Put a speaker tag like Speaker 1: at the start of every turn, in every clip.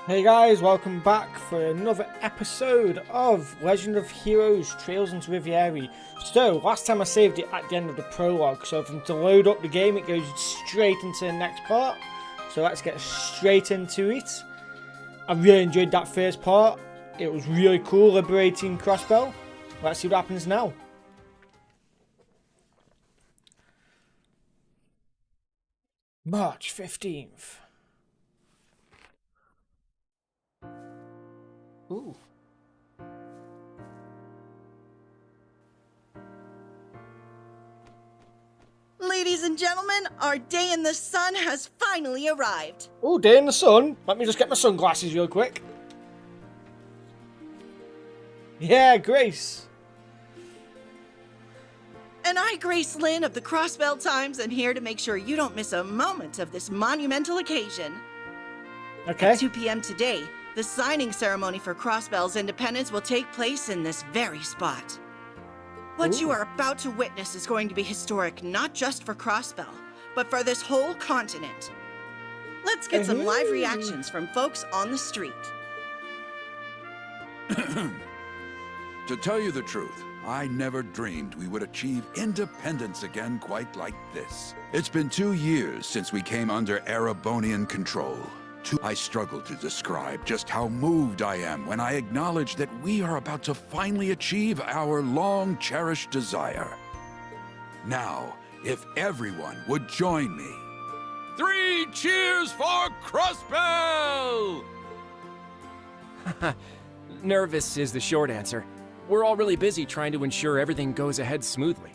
Speaker 1: Hey guys, welcome back for another episode of Legend of Heroes Trails into Reverie. So, last time I saved it at the end of the prologue, so from to load up the game it goes straight into the next part. So let's get straight into it. I really enjoyed that first part. It was really cool, liberating Crossbell. Let's see what happens now. March 15th. Ooh.
Speaker 2: Ladies and gentlemen, our day in the sun has finally arrived.
Speaker 1: Oh, day in the sun. Let me just get my sunglasses real quick. Yeah, Grace.
Speaker 2: And I, Grace Lynn of the Crossbell Times, am here to make sure you don't miss a moment of this monumental occasion.
Speaker 1: Okay.
Speaker 2: At 2 p.m. today, the signing ceremony for Crossbell's independence will take place in this very spot. What you are about to witness is going to be historic not just for Crossbell, but for this whole continent. Let's get some live reactions from folks on the street.
Speaker 3: To tell you the truth, I never dreamed we would achieve independence again quite like this. It's been 2 years since we came under Erebonian control. I struggle to describe just how moved I am when I acknowledge that we are about to finally achieve our long-cherished desire. Now, if everyone would join me. 3 cheers for Crossbell!
Speaker 4: Nervous is the short answer. We're all really busy trying to ensure everything goes ahead smoothly.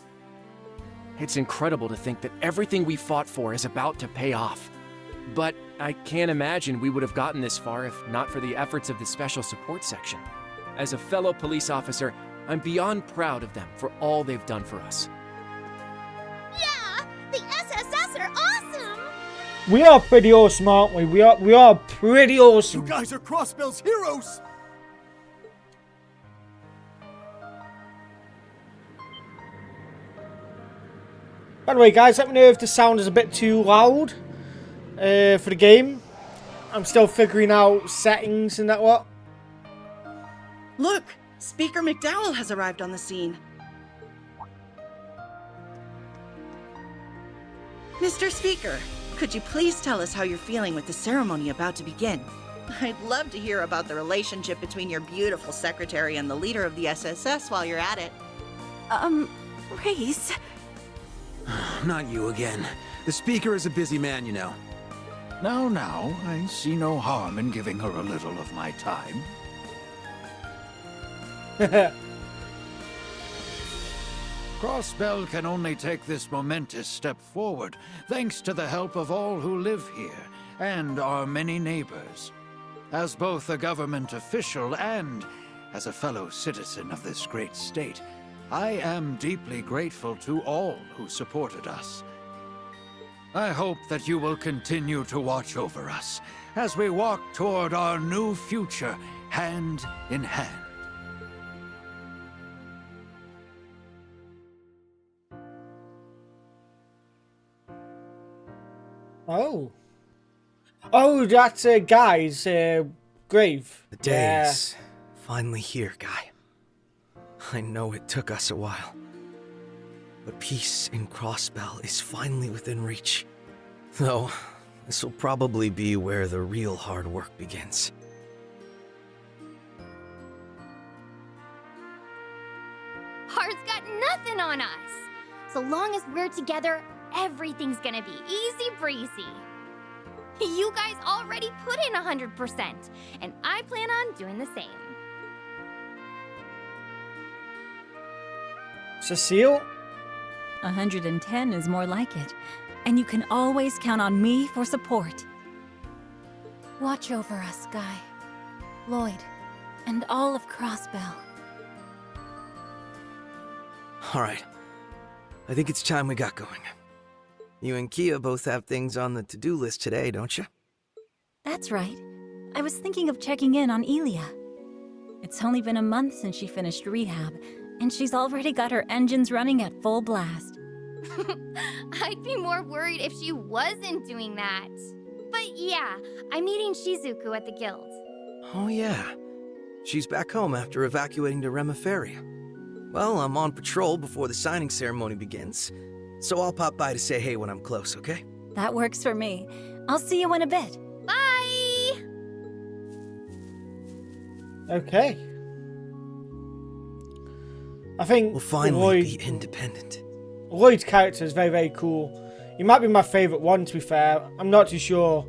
Speaker 4: It's incredible to think that everything we fought for is about to pay off. But I can't imagine we would have gotten this far if not for the efforts of the Special Support Section. As a fellow police officer, I'm beyond proud of them for all they've done for us.
Speaker 5: Yeah, the SSS are awesome!
Speaker 1: We are pretty awesome, aren't we? We are pretty awesome.
Speaker 6: You guys are Crossbell's heroes!
Speaker 1: By the way, guys, let me know if the sound is a bit too loud for the game. I'm still figuring out settings and that what.
Speaker 2: Look, Speaker McDowell has arrived on the scene. Mr. Speaker, could you please tell us how you're feeling with the ceremony about to begin? I'd love to hear about the relationship between your beautiful secretary and the leader of the SSS while you're at it.
Speaker 5: Race?
Speaker 6: Not you again. The speaker is a busy man, you know. Now, I see no harm in giving her a little of my time. Crossbell can only take this momentous step forward thanks to the help of all who live here and our many neighbors. As both a government official and as a fellow citizen of this great state, I am deeply grateful to all who supported us. I hope that you will continue to watch over us as we walk toward our new future hand in hand.
Speaker 1: Oh, that's Guy's grave.
Speaker 7: The day is finally here, Guy. I know it took us a while, but peace in Crossbell is finally within reach. Though, this will probably be where the real hard work begins.
Speaker 5: Hard's got nothing on us. So long as we're together, everything's gonna be easy breezy. You guys already put in 100%, and I plan on doing the same.
Speaker 1: Cecile?
Speaker 8: 110 is more like it, and you can always count on me for support. Watch over us, Guy, Lloyd, and all of Crossbell.
Speaker 7: All right, I think it's time we got going. You and Kia both have things on the to-do list today, don't you?
Speaker 8: That's right. I was thinking of checking in on Elia. It's only been a month since she finished rehab, and she's already got her engines running at full blast.
Speaker 5: I'd be more worried if she wasn't doing that. But yeah, I'm meeting Shizuku at the guild.
Speaker 7: Oh yeah. She's back home after evacuating to Reverie. Well, I'm on patrol before the signing ceremony begins, so I'll pop by to say hey when I'm close, okay?
Speaker 8: That works for me. I'll see you in a bit.
Speaker 5: Bye!
Speaker 1: Okay. I think
Speaker 7: We'll finally be independent.
Speaker 1: Lloyd's character is very, very cool. He might be my favourite one, to be fair. I'm not too sure.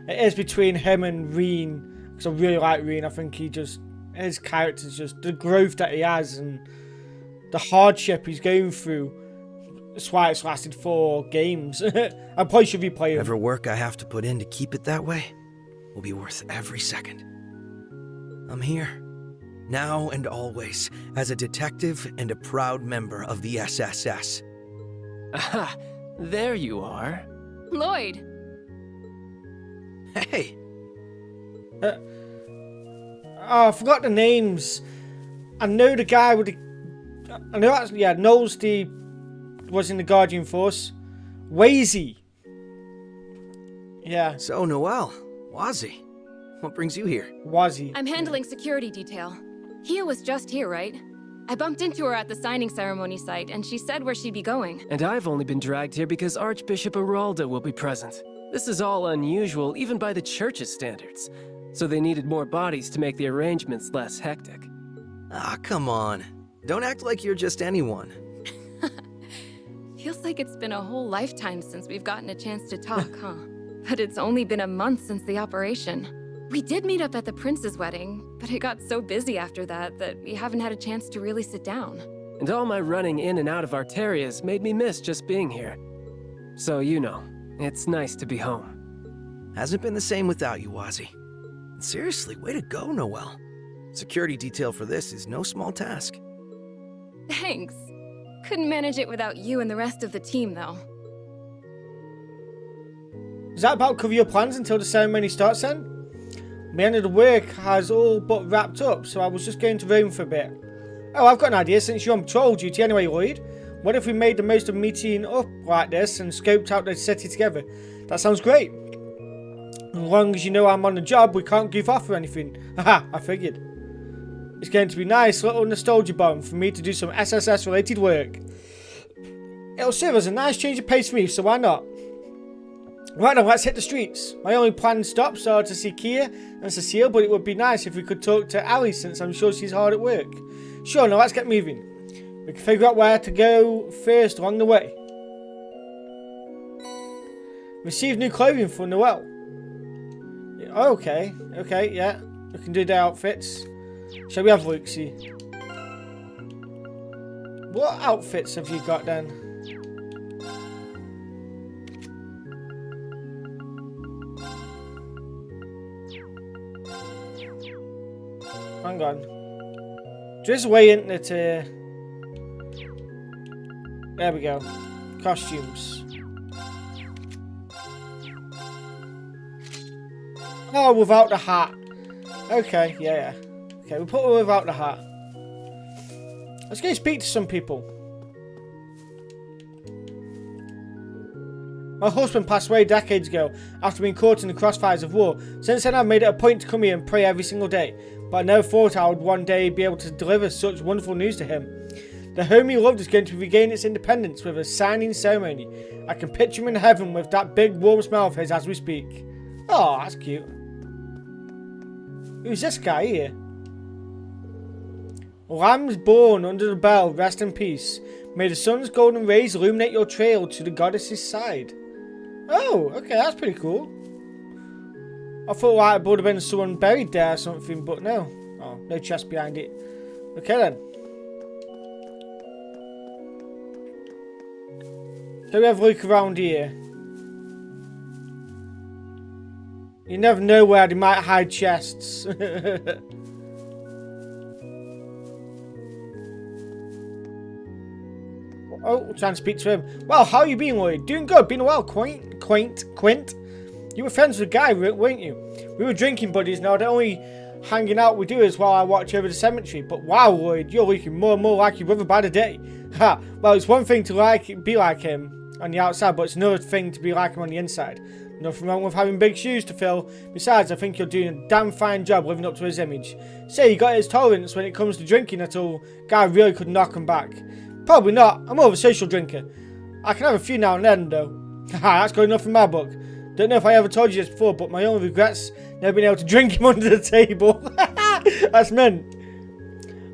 Speaker 1: It is between him and Reen, because I really like Reen. I think his character's just, the growth that he has and the hardship he's going through. That's why it's lasted 4 games. I probably should replay it.
Speaker 7: Whatever work I have to put in to keep it that way will be worth every second. I'm here, now and always, as a detective and a proud member of the SSS.
Speaker 9: Aha, there you are.
Speaker 8: Lloyd!
Speaker 7: Hey!
Speaker 1: Oh, I forgot the names. I know the guy with the... I know actually, yeah, Knowles was in the Guardian Force. Wazy. Yeah,
Speaker 7: So, Noelle, Wazzy, what brings you here?
Speaker 1: Wazy.
Speaker 10: I'm handling security detail. Hia was just here, right? I bumped into her at the signing ceremony site, and she said where she'd be going.
Speaker 9: And I've only been dragged here because Archbishop Aralda will be present. This is all unusual, even by the church's standards. So they needed more bodies to make the arrangements less hectic.
Speaker 7: Ah, come on. Don't act like you're just anyone.
Speaker 10: Feels like it's been a whole lifetime since we've gotten a chance to talk, huh? But it's only been a month since the operation. We did meet up at the prince's wedding, but it got so busy after that we haven't had a chance to really sit down.
Speaker 9: And all my running in and out of Arterias made me miss just being here. So, you know, it's nice to be home.
Speaker 7: Hasn't been the same without you, Wazzy. Seriously, way to go, Noelle. Security detail for this is no small task.
Speaker 10: Thanks. Couldn't manage it without you and the rest of the team, though.
Speaker 1: Is that about cover your plans until the ceremony starts then? My end of the work has all but wrapped up, so I was just going to roam for a bit. Oh, I've got an idea since you're on patrol duty anyway, Lloyd. What if we made the most of meeting up like this and scoped out the city together? That sounds great. As long as you know I'm on the job, we can't goof off or anything. Haha, I figured. It's going to be a nice little nostalgia bomb for me to do some SSS related work. It'll serve as a nice change of pace for me, so why not? Right now, let's hit the streets. My only planned stops are to see Kia and Cecile, but it would be nice if we could talk to Ali since I'm sure she's hard at work. Sure, now let's get moving. We can figure out where to go first along the way. Receive new clothing for Noelle. Okay, yeah. We can do the outfits. Shall we have a look-see? What outfits have you got then? Hang on. There's a way into it. There we go. Costumes. Oh, without the hat. Okay, yeah. Okay, we'll put her without the hat. Let's go speak to some people. My husband passed away decades ago after being caught in the crossfires of war. Since then I've made it a point to come here and pray every single day. But I never thought I would one day be able to deliver such wonderful news to him. The home he loved is going to regain its independence with a signing ceremony. I can picture him in heaven with that big warm smile of his as we speak. Oh, that's cute. Who's this guy here? Lambs born under the bell, rest in peace. May the sun's golden rays illuminate your trail to the goddess's side. Oh, okay, that's pretty cool. I thought like, it would have been someone buried there or something, but no. Oh, no chest behind it. Okay then. So we have a look around here. You never know where they might hide chests. Oh, trying to speak to him. Well, how you been, Lloyd? Doing good. Been a while. Quint. You were friends with a guy, weren't you? We were drinking buddies. Now the only hanging out we do is while I watch over the cemetery. But wow, Lloyd, you're looking more and more like your brother by the day. Ha! Well, it's one thing to be like him on the outside, but it's another thing to be like him on the inside. Nothing wrong with having big shoes to fill. Besides, I think you're doing a damn fine job living up to his image. Say, you got his tolerance when it comes to drinking at all. Guy really could knock him back. Probably not. I'm more of a social drinker. I can have a few now and then, though. Haha, that's good enough in my book. Don't know if I ever told you this before, but my only regrets never being able to drink him under the table. That's mint.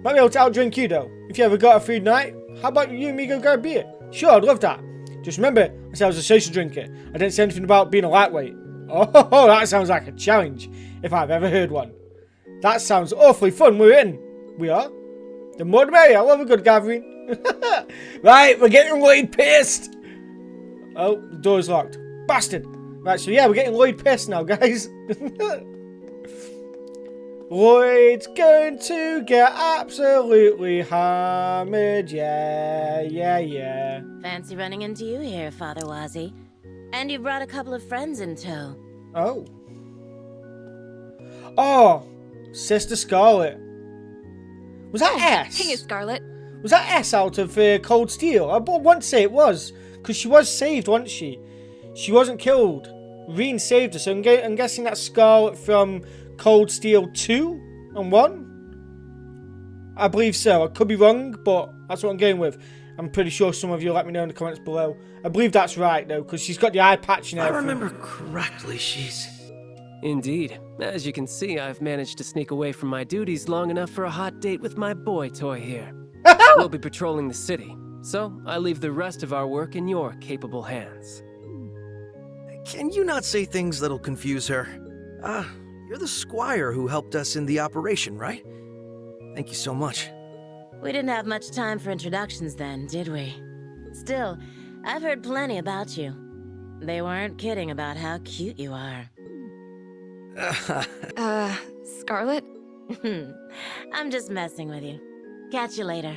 Speaker 1: Might be able to outdrink you, though. If you ever got a food night, how about you and me go grab a beer? Sure, I'd love that. Just remember, I said I was a social drinker. I didn't say anything about being a lightweight. Oh, that sounds like a challenge, if I've ever heard one. That sounds awfully fun. We're in. We are? The more the merrier. I love a good gathering. Right, we're getting Lloyd pissed. Oh, the door's locked. Bastard. Right, so yeah, we're getting Lloyd pissed now, guys. Lloyd's going to get absolutely hammered. Yeah.
Speaker 11: Fancy running into you here, Father Wazzy. And you brought a couple of friends in tow.
Speaker 1: Oh, Sister Scarlet. Was that S?
Speaker 10: Hey, Scarlet.
Speaker 1: Was that S out of Cold Steel? I want to say it was. Because she was saved, wasn't she? She wasn't killed. Reen saved her, so I'm guessing that's Scarlet from Cold Steel 2 and 1? I believe so. I could be wrong, but that's what I'm going with. I'm pretty sure some of you will let me know in the comments below. I believe that's right, though, because she's got the eye patch and everything.
Speaker 7: If I remember correctly, she's...
Speaker 9: Indeed. As you can see, I've managed to sneak away from my duties long enough for a hot date with my boy toy here. We'll be patrolling the city, so I leave the rest of our work in your capable hands.
Speaker 7: Can you not say things that'll confuse her? You're the squire who helped us in the operation, right? Thank you so much.
Speaker 11: We didn't have much time for introductions then, did we? Still, I've heard plenty about you. They weren't kidding about how cute you are.
Speaker 10: Scarlet?
Speaker 11: I'm just messing with you. Catch you later.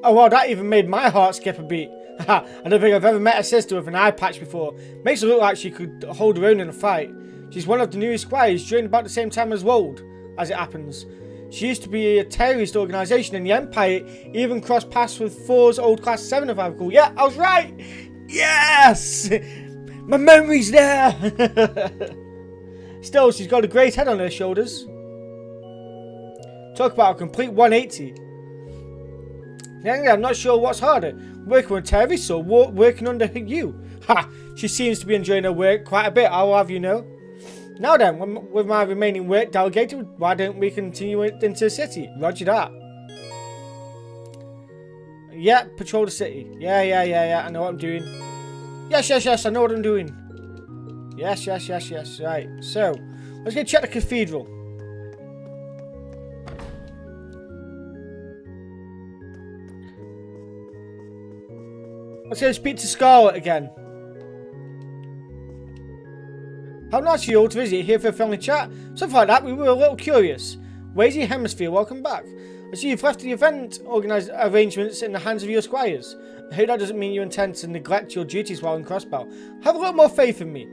Speaker 1: Oh, wow, that even made my heart skip a beat. I don't think I've ever met a sister with an eye patch before. Makes her look like she could hold her own in a fight. She's one of the newest squires, joined about the same time as Wold, as it happens. She used to be a terrorist organisation in the Empire, even crossed paths with Thor's old Class 7 if I recall. Yeah, I was right! Yes! My memory's there! Still, she's got a great head on her shoulders. Talk about a complete 180. Yeah, I'm not sure what's harder, working with terrorists or working under you. Ha! She seems to be enjoying her work quite a bit, I'll have you know. Now then, with my remaining work delegated, why don't we continue it into the city? Roger that. Yeah, patrol the city. Yeah, I know what I'm doing. Yes, I know what I'm doing. Yes, right. So, let's go check the cathedral. Let's go speak to Scarlet again. How nice of you all to visit here for a friendly chat. Something like that, we were a little curious. Wazy Hemisphere, welcome back. I see you've left the event arrangements in the hands of your squires. I hope that doesn't mean you intend to neglect your duties while in Crossbell. Have a little more faith in me.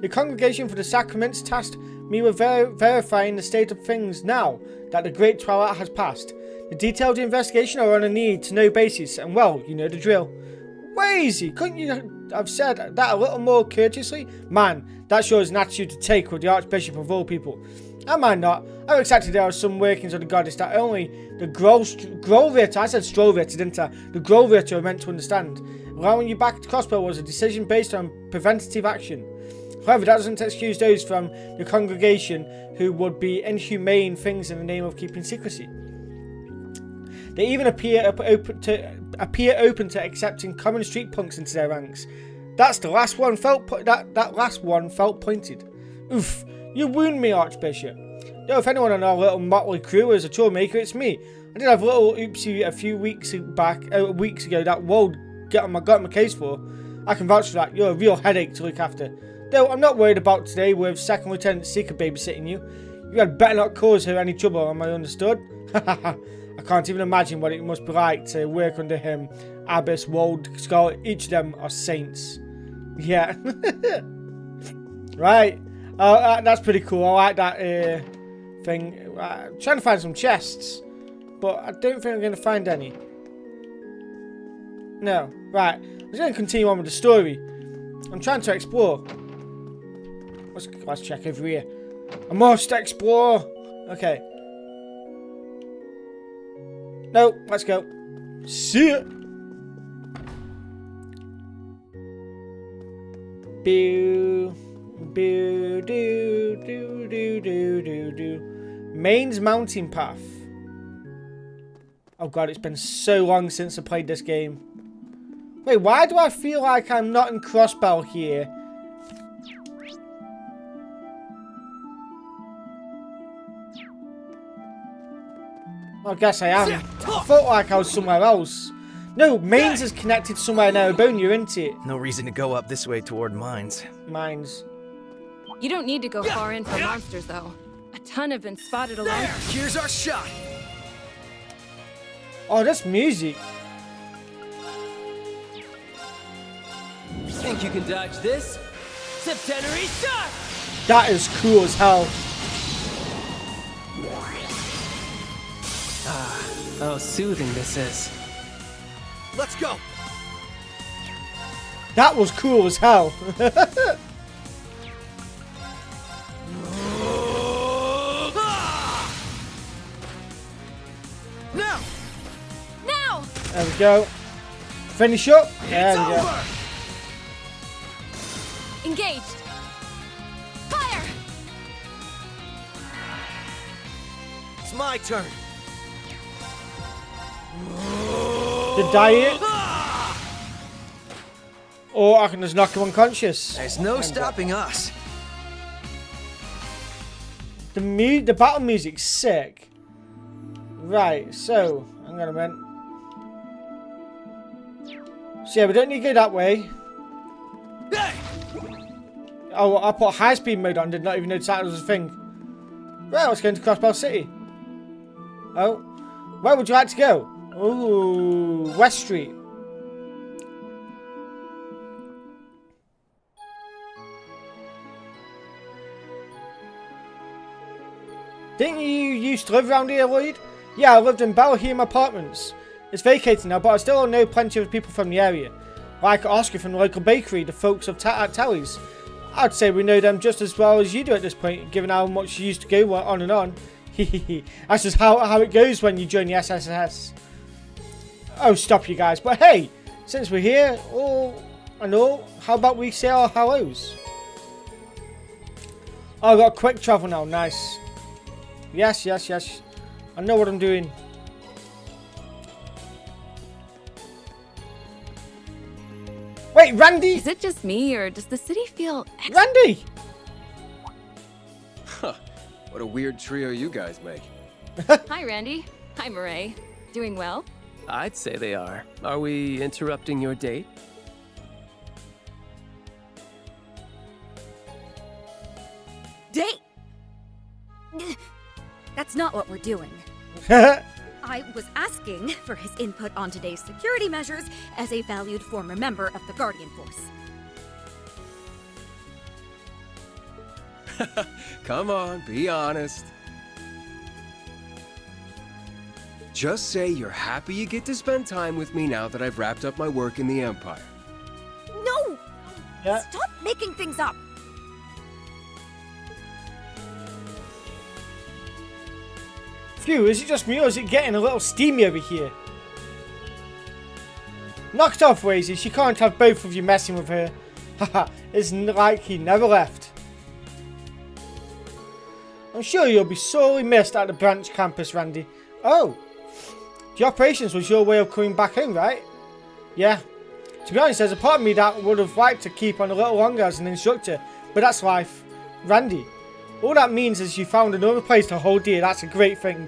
Speaker 1: The Congregation for the Sacraments tasked me with verifying the state of things now that the Great Twilight has passed. The detailed investigation are on a need-to-know basis, and well, you know the drill. Wazy, couldn't you have said that a little more courteously? Man, that sure is an attitude to take with the Archbishop of all people. I mind not. I expected there are some workings of the goddess that only the Grolritter, I said Strolritter, didn't I? The Grolritter are meant to understand. Allowing you back to Crossbell was a decision based on preventative action. However, that doesn't excuse those from the congregation who would be inhumane things in the name of keeping secrecy. They even appear open to accepting common street punks into their ranks. That's the last one that last one felt pointed. Oof, you wound me, Archbishop. Though if anyone on our little motley crew is a troublemaker, it's me. I did have a little oopsie a few weeks ago that Wold got my case for. I can vouch for that. You're a real headache to look after. Though I'm not worried about today with Second Lieutenant Seeker babysitting you. You had better not cause her any trouble, am I understood? I can't even imagine what it must be like to work under him. Abbess, Wold, Scarlet, each of them are saints. Yeah. Right. That's pretty cool. I like that thing. I'm trying to find some chests, but I don't think I'm going to find any. No. Right. Let's going to continue on with the story. I'm trying to explore. Let's check over here. I must explore. Okay. No, let's go. See ya. Boo. Boo. Do. Do. Do. Do. Do. Do. Main's mountain path. Oh god, it's been so long since I played this game. Wait, why do I feel like I'm not in Crossbell here? I guess I am. I felt like I was somewhere else. No, Mainz is connected somewhere in Erebonia, isn't it?
Speaker 7: No reason to go up this way toward mines.
Speaker 1: Mines.
Speaker 10: You don't need to go far in for monsters, though. A ton have been spotted along.
Speaker 7: Here's our shot.
Speaker 1: Oh, that's music.
Speaker 9: Think you can dodge this? Septenary shot!
Speaker 1: That is cool as hell.
Speaker 9: How soothing this is.
Speaker 7: Let's go.
Speaker 1: That was cool as hell.
Speaker 7: Now.
Speaker 10: Now!
Speaker 1: There we go. Finish up. There we go.
Speaker 7: Over.
Speaker 10: Engaged. Fire!
Speaker 7: It's my turn.
Speaker 1: Did die it? Or I can just knock him unconscious.
Speaker 7: There's no stopping us.
Speaker 1: The battle music's sick. Right, so hang on a minute. So yeah, we don't need to go that way. Oh, I put high speed mode on, did not even notice that was a thing. Right, let's go into Crossbell City. Oh, where would you like to go? Ooh, West Street. Didn't you used to live around here, Lloyd? Yeah, I lived in Belheim Apartments. It's vacated now, but I still know plenty of people from the area. Like Oscar from the local bakery, the folks of at Tally's. I'd say we know them just as well as you do at this point, given how much you used to go on and on. That's just how it goes when you join the SSS. Oh, stop you guys. But hey, since we're here, all and all, how about we say our hellos? Oh, I got quick travel now. Nice. Yes, yes, yes. I know what I'm doing. Wait, Randy?
Speaker 10: Is it just me, or does the city feel
Speaker 1: Randy!
Speaker 4: What a weird trio you guys make.
Speaker 10: Hi, Randy. Hi, Murray. Doing well?
Speaker 9: I'd say they are. Are we interrupting your date?
Speaker 12: Date? That's not what we're doing. I was asking for his input on today's security measures as a valued former member of the Guardian Force.
Speaker 4: Come on, be honest. Just say you're happy you get to spend time with me now that I've wrapped up my work in the Empire.
Speaker 12: No!
Speaker 1: Yeah.
Speaker 12: Stop making things up!
Speaker 1: Phew, is it just me or is it getting a little steamy over here? Knock it off, Wazy. She can't have both of you messing with her. Haha, it's like he never left. I'm sure you'll be sorely missed at the branch campus, Randy. Oh, the operations was your way of coming back home, right? Yeah. To be honest, there's a part of me that would have liked to keep on a little longer as an instructor, but that's life. Randy, all that means is you found another place to hold dear. That's a great thing.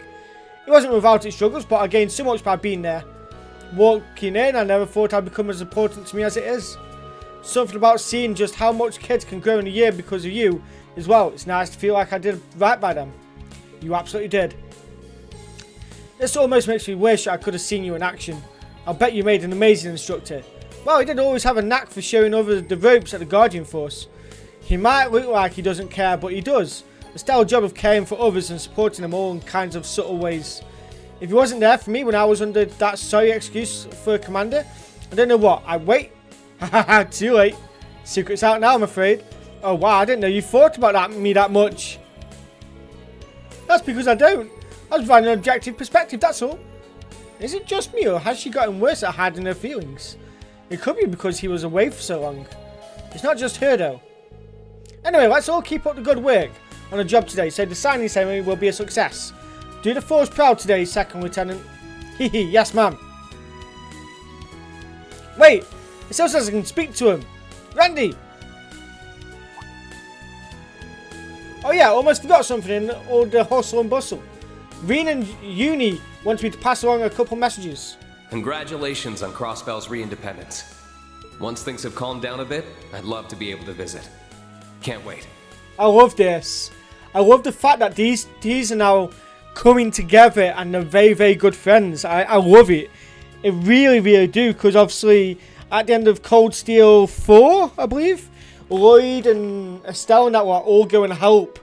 Speaker 1: It wasn't without its struggles, but I gained so much by being there. Walking in, I never thought I'd become as important to me as it is. Something about seeing just how much kids can grow in a year because of you as well. It's nice to feel like I did right by them. You absolutely did. This almost makes me wish I could have seen you in action. I'll bet you made an amazing instructor. Well, he did always have a knack for showing others the ropes at the Guardian Force. He might look like he doesn't care, but he does. A stellar job of caring for others and supporting them all in kinds of subtle ways. If he wasn't there for me when I was under that sorry excuse for a commander, I don't know what. I wait. Haha, too late. Secret's out now, I'm afraid. Oh wow, I didn't know you thought about me that much. That's because I don't. I was providing an objective perspective, that's all. Is it just me, or has she gotten worse at hiding her feelings? It could be because he was away for so long. It's not just her, though. Anyway, let's all keep up the good work on the job today, so the signing ceremony will be a success. Do the force proud today, Second Lieutenant. Hehe, yes, ma'am. Wait, it still says I can speak to him. Randy! Oh yeah, almost forgot something in all the hustle and bustle. Reen and Uni want me to pass along a couple messages.
Speaker 13: Congratulations on Crossbell's re-independence. Once things have calmed down a bit, I'd love to be able to visit. Can't wait.
Speaker 1: I love this. I love the fact that these are now coming together and they're very, very good friends. I love it. I really, really do, because obviously at the end of Cold Steel 4, I believe, Lloyd and Estelle and that lot all go and help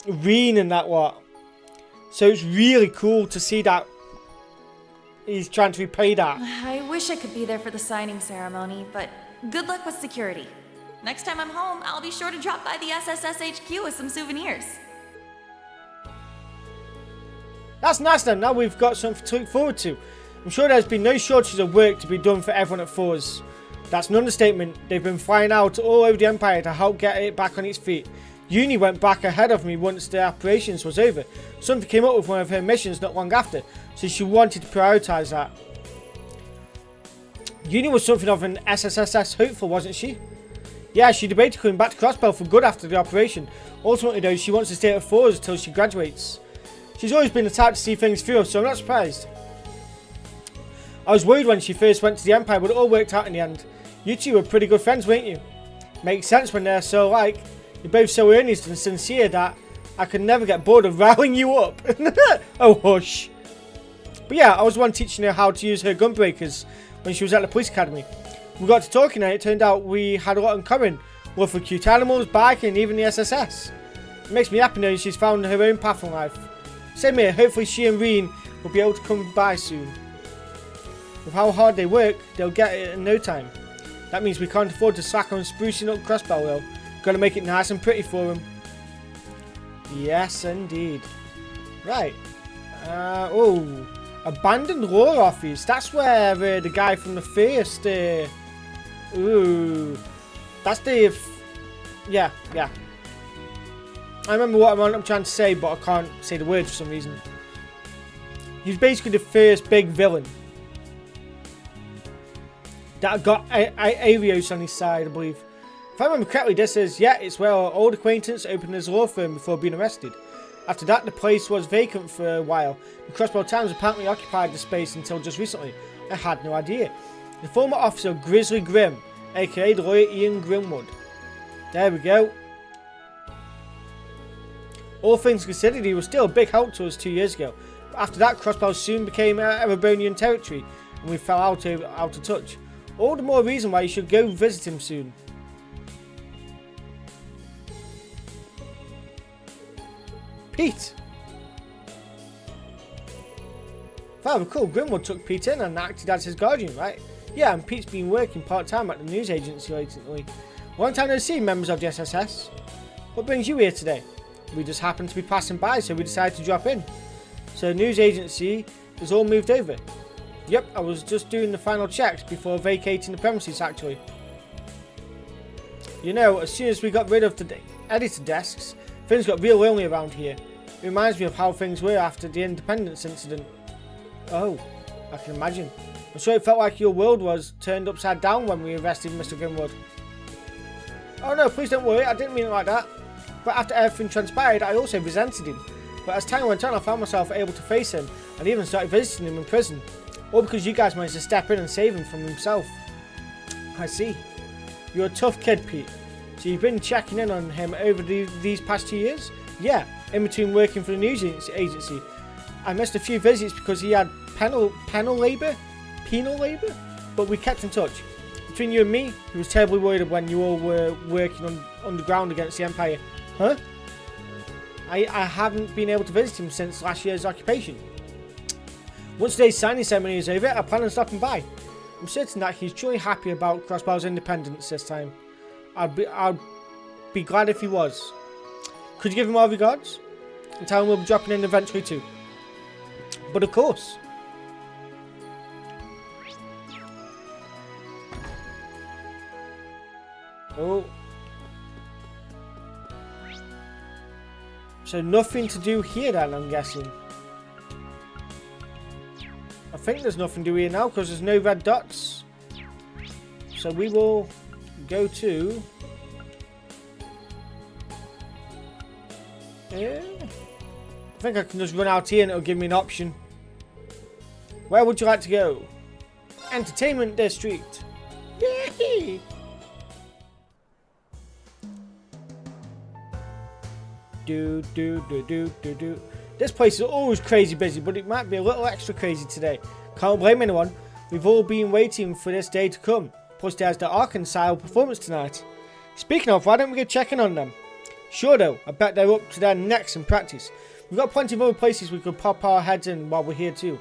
Speaker 1: Reen and that lot. So it's really cool to see that he's trying to repay that.
Speaker 14: I wish I could be there for the signing ceremony, but good luck with security. Next time I'm home, I'll be sure to drop by the SSS HQ with some souvenirs.
Speaker 1: That's nice then. Now we've got something to look forward to. I'm sure there's been no shortage of work to be done for everyone at Fours. That's an understatement. They've been flying out all over the Empire to help get it back on its feet. Uni went back ahead of me once the operations was over. Something came up with one of her missions not long after, so she wanted to prioritise that. Uni was something of an SSSS hopeful, wasn't she? Yeah, she debated coming back to Crossbell for good after the operation. Ultimately though, she wants to stay at Fours until she graduates. She's always been the type to see things through, so I'm not surprised. I was worried when she first went to the Empire, but it all worked out in the end. You two were pretty good friends, weren't you? Makes sense when they're so alike. You're both so earnest and sincere that I could never get bored of riling you up. Oh, hush. But yeah, I was the one teaching her how to use her gun breakers when she was at the police academy. We got to talking and it turned out we had a lot in common. Love for cute animals, biking, and even the SSS. It makes me happy knowing she's found her own path in life. Same here, hopefully she and Reen will be able to come by soon. With how hard they work, they'll get it in no time. That means we can't afford to slack on sprucing up Crossbell though. Gotta make it nice and pretty for them. Yes, indeed. Right. Oh. Abandoned Law Office. That's where the guy from the first... ooh. That's the... yeah. I remember what I'm trying to say, but I can't say the word for some reason. He's basically the first big villain. That got Arios on his side, I believe. If I remember correctly, this is, yeah, it's where our old acquaintance opened his law firm before being arrested. After that, the place was vacant for a while. The Crossbell Times apparently occupied the space until just recently. I had no idea. The former officer Grizzly Grim, aka the lawyer Ian Grimwood. There we go. All things considered, he was still a big help to us 2 years ago. But after that, Crossbell soon became Erebonian territory, and we fell out of touch. All the more reason why you should go visit him soon. Pete! If I recall, Grimwood took Pete in and acted as his guardian, right? Yeah, and Pete's been working part-time at the news agency recently. Long time no see, members of the SSS. What brings you here today? We just happened to be passing by, so we decided to drop in. So the news agency has all moved over. Yep, I was just doing the final checks before vacating the premises, actually. You know, as soon as we got rid of the editor desks, things got real lonely around here. It reminds me of how things were after the Independence incident. Oh, I can imagine. I'm sure it felt like your world was turned upside down when we arrested Mr. Grimwood. Oh no, please don't worry, I didn't mean it like that. But after everything transpired, I also resented him. But as time went on, I found myself able to face him and even started visiting him in prison. All because you guys managed to step in and save him from himself. I see. You're a tough kid, Pete. So you've been checking in on him over these past 2 years? Yeah, in between working for the news agency. I missed a few visits because he had penal labour, but we kept in touch. Between you and me, he was terribly worried when you all were working underground against the Empire. Huh? I haven't been able to visit him since last year's occupation. Once today's signing ceremony is over, I plan on stopping by. I'm certain that he's truly happy about Crossbell's independence this time. I'd be glad if he was. Could you give him our regards? And tell him we'll be dropping in eventually too. But of course. Oh. So nothing to do here then, I'm guessing. I think there's nothing to do here now because there's no red dots. So we will go to... I think I can just run out here and it'll give me an option. Where would you like to go? Entertainment District. Yay! Do. This place is always crazy busy, but it might be a little extra crazy today. Can't blame anyone. We've all been waiting for this day to come. Plus there's the Arkansas performance tonight. Speaking of, why don't we go checking on them? Sure though, I bet they're up to their necks in practice. We've got plenty of other places we could pop our heads in while we're here too.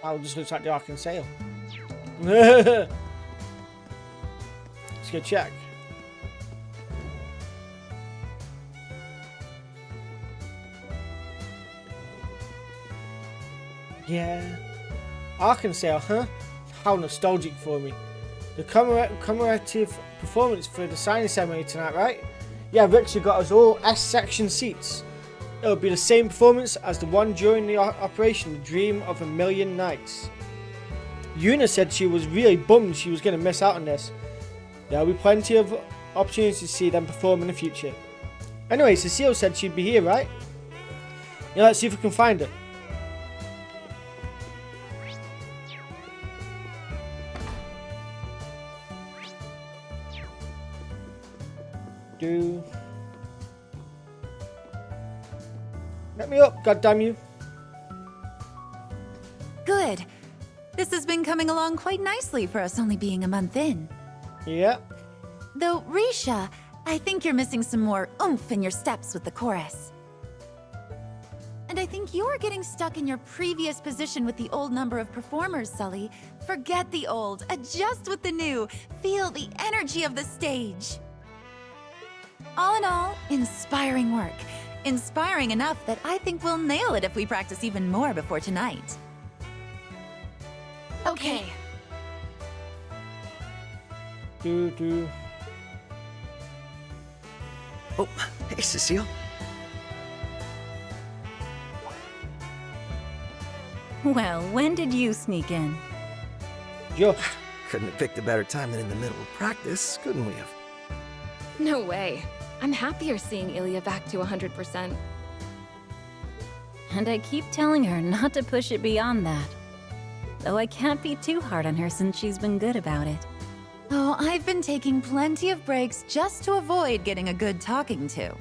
Speaker 1: I'll just looks like the Arkansas. Let's go check. Yeah. Arkansas, huh? How nostalgic for me. The commemorative performance for the signing ceremony tonight, right? Yeah, Richard got us all S-section seats. It'll be the same performance as the one during the operation Dream of a Million Nights. Yuna said she was really bummed she was going to miss out on this. There'll be plenty of opportunities to see them perform in the future. Anyway, Cecile said she'd be here, right? Yeah, let's see if we can find her. Let me up, goddamn you.
Speaker 8: Good. This has been coming along quite nicely for us only being a month in.
Speaker 1: Yeah.
Speaker 8: Though, Risha, I think you're missing some more oomph in your steps with the chorus. And I think you're getting stuck in your previous position with the old number of performers, Sully. Forget the old, adjust with the new, feel the energy of the stage. All in all, inspiring work. Inspiring enough that I think we'll nail it if we practice even more before tonight.
Speaker 14: Okay.
Speaker 7: Oh, hey, Cecile.
Speaker 8: Well, when did you sneak in?
Speaker 1: Yo.
Speaker 7: Couldn't have picked a better time than in the middle of practice, couldn't we have?
Speaker 10: No way. I'm happier seeing Ilya back to 100%.
Speaker 8: And I keep telling her not to push it beyond that. Though I can't be too hard on her since she's been good about it. Oh, I've been taking plenty of breaks just to avoid getting a good talking to.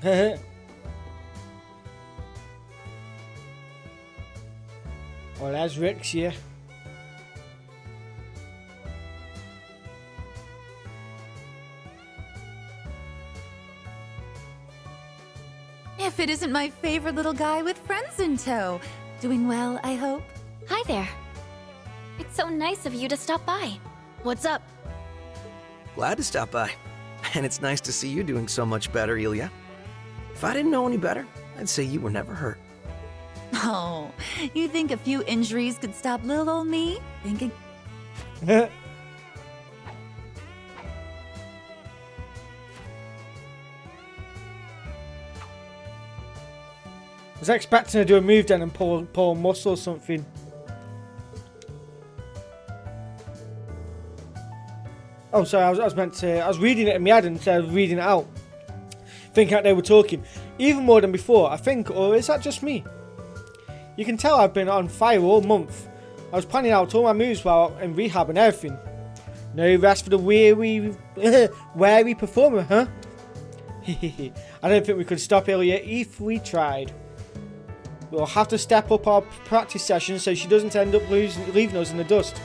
Speaker 1: Well, there's Rick's here.
Speaker 8: If it isn't my favorite little guy with friends in tow. Doing well, I hope?
Speaker 5: Hi there. It's so nice of you to stop by.
Speaker 11: What's up?
Speaker 7: Glad to stop by. And it's nice to see you doing so much better, Ilya. If I didn't know any better, I'd say you were never hurt.
Speaker 8: Oh, you think a few injuries could stop little old me? Thinking...
Speaker 1: I was expecting her to do a move then and pull a muscle or something. Oh, sorry, I was reading it in my head instead of reading it out. Thinking that they were talking. Even more than before, I think, or is that just me? You can tell I've been on fire all month. I was planning out all my moves while in rehab and everything. No rest for the wary performer, huh? I don't think we could stop Ilya if we tried. We'll have to step up our practice sessions so she doesn't end up leaving us in the dust.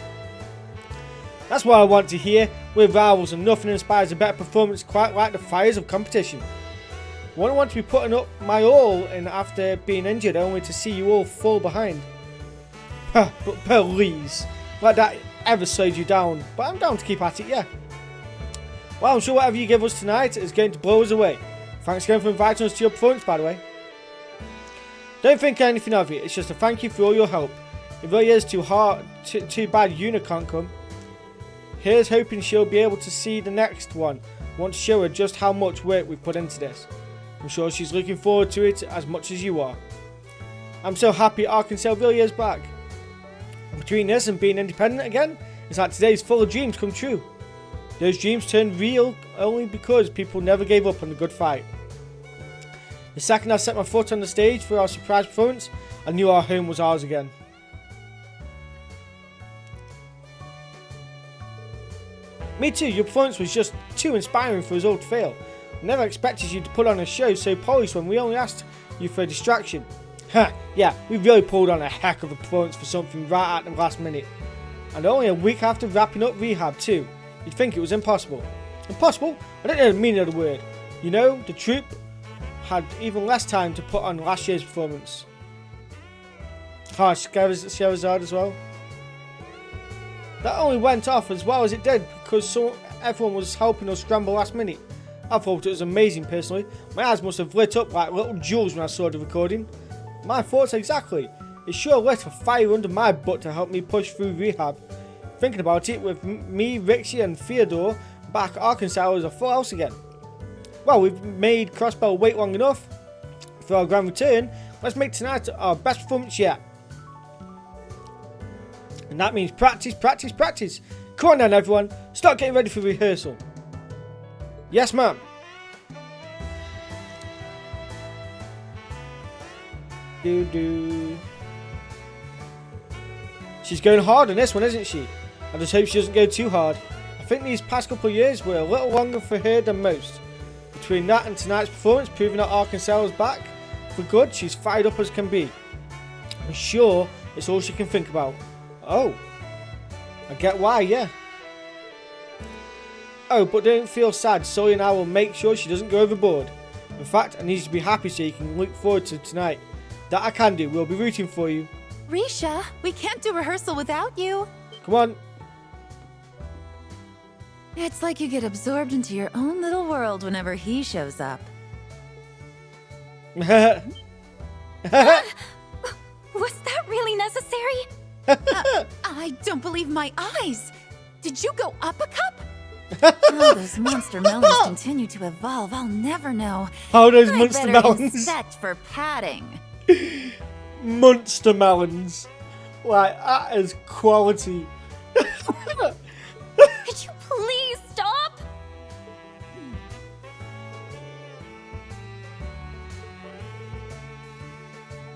Speaker 1: That's what I want to hear. We're rivals and nothing inspires a better performance quite like the fires of competition. Wouldn't want to be putting up my all in after being injured only to see you all fall behind. But please, let that ever slowed you down. But I'm down to keep at it, yeah. Well, I'm sure whatever you give us tonight is going to blow us away. Thanks again for inviting us to your performance, by the way. Don't think anything of it, it's just a thank you for all your help. It really is too bad Una can't come. Here's hoping she'll be able to see the next one. I want to show her just how much work we've put into this. I'm sure she's looking forward to it as much as you are. I'm so happy Arkansas really is back. Between this and being independent again, it's like today's full of dreams come true. Those dreams turned real only because people never gave up on the good fight. The second I set my foot on the stage for our surprise performance, I knew our home was ours again. Me too, your performance was just too inspiring for us all to fail. I never expected you to put on a show so polished when we only asked you for a distraction. Ha, yeah, we really pulled on a heck of a performance for something right at the last minute. And only a week after wrapping up rehab too. You'd think it was impossible. Impossible? I don't know the meaning of the word. You know, the troupe had even less time to put on last year's performance. Scheherazade as well. That only went off as well as it did because everyone was helping us scramble last minute. I thought it was amazing personally. My eyes must have lit up like little jewels when I saw the recording. My thoughts exactly. It sure lit a fire under my butt to help me push through rehab. Thinking about it, with me, Rixie and Theodore back, Arkansas was a full house again. Well, we've made Crossbell wait long enough for our grand return. Let's make tonight our best performance yet. And that means practice, practice, practice. Come on then everyone, start getting ready for rehearsal. Yes ma'am. She's going hard on this one, isn't she? I just hope she doesn't go too hard. I think these past couple of years were a little longer for her than most. Between that and tonight's performance proving that Arkansas is back for good, she's fired up as can be. I'm sure it's all she can think about. Oh, I get why, yeah. Oh, but don't feel sad. Sully and I will make sure she doesn't go overboard. In fact, I need you to be happy so you can look forward to tonight. That I can do. We'll be rooting for you.
Speaker 15: Risha, we can't do rehearsal without you.
Speaker 1: Come on.
Speaker 15: It's like you get absorbed into your own little world whenever he shows up.
Speaker 12: Was that really necessary?
Speaker 15: I don't believe my eyes. Did you go up a cup? Oh, those monster melons continue to evolve. I'll never know.
Speaker 1: How those monster melons?
Speaker 15: Inspect for padding.
Speaker 1: Monster melons. Like, that is quality.
Speaker 12: Could you please stop?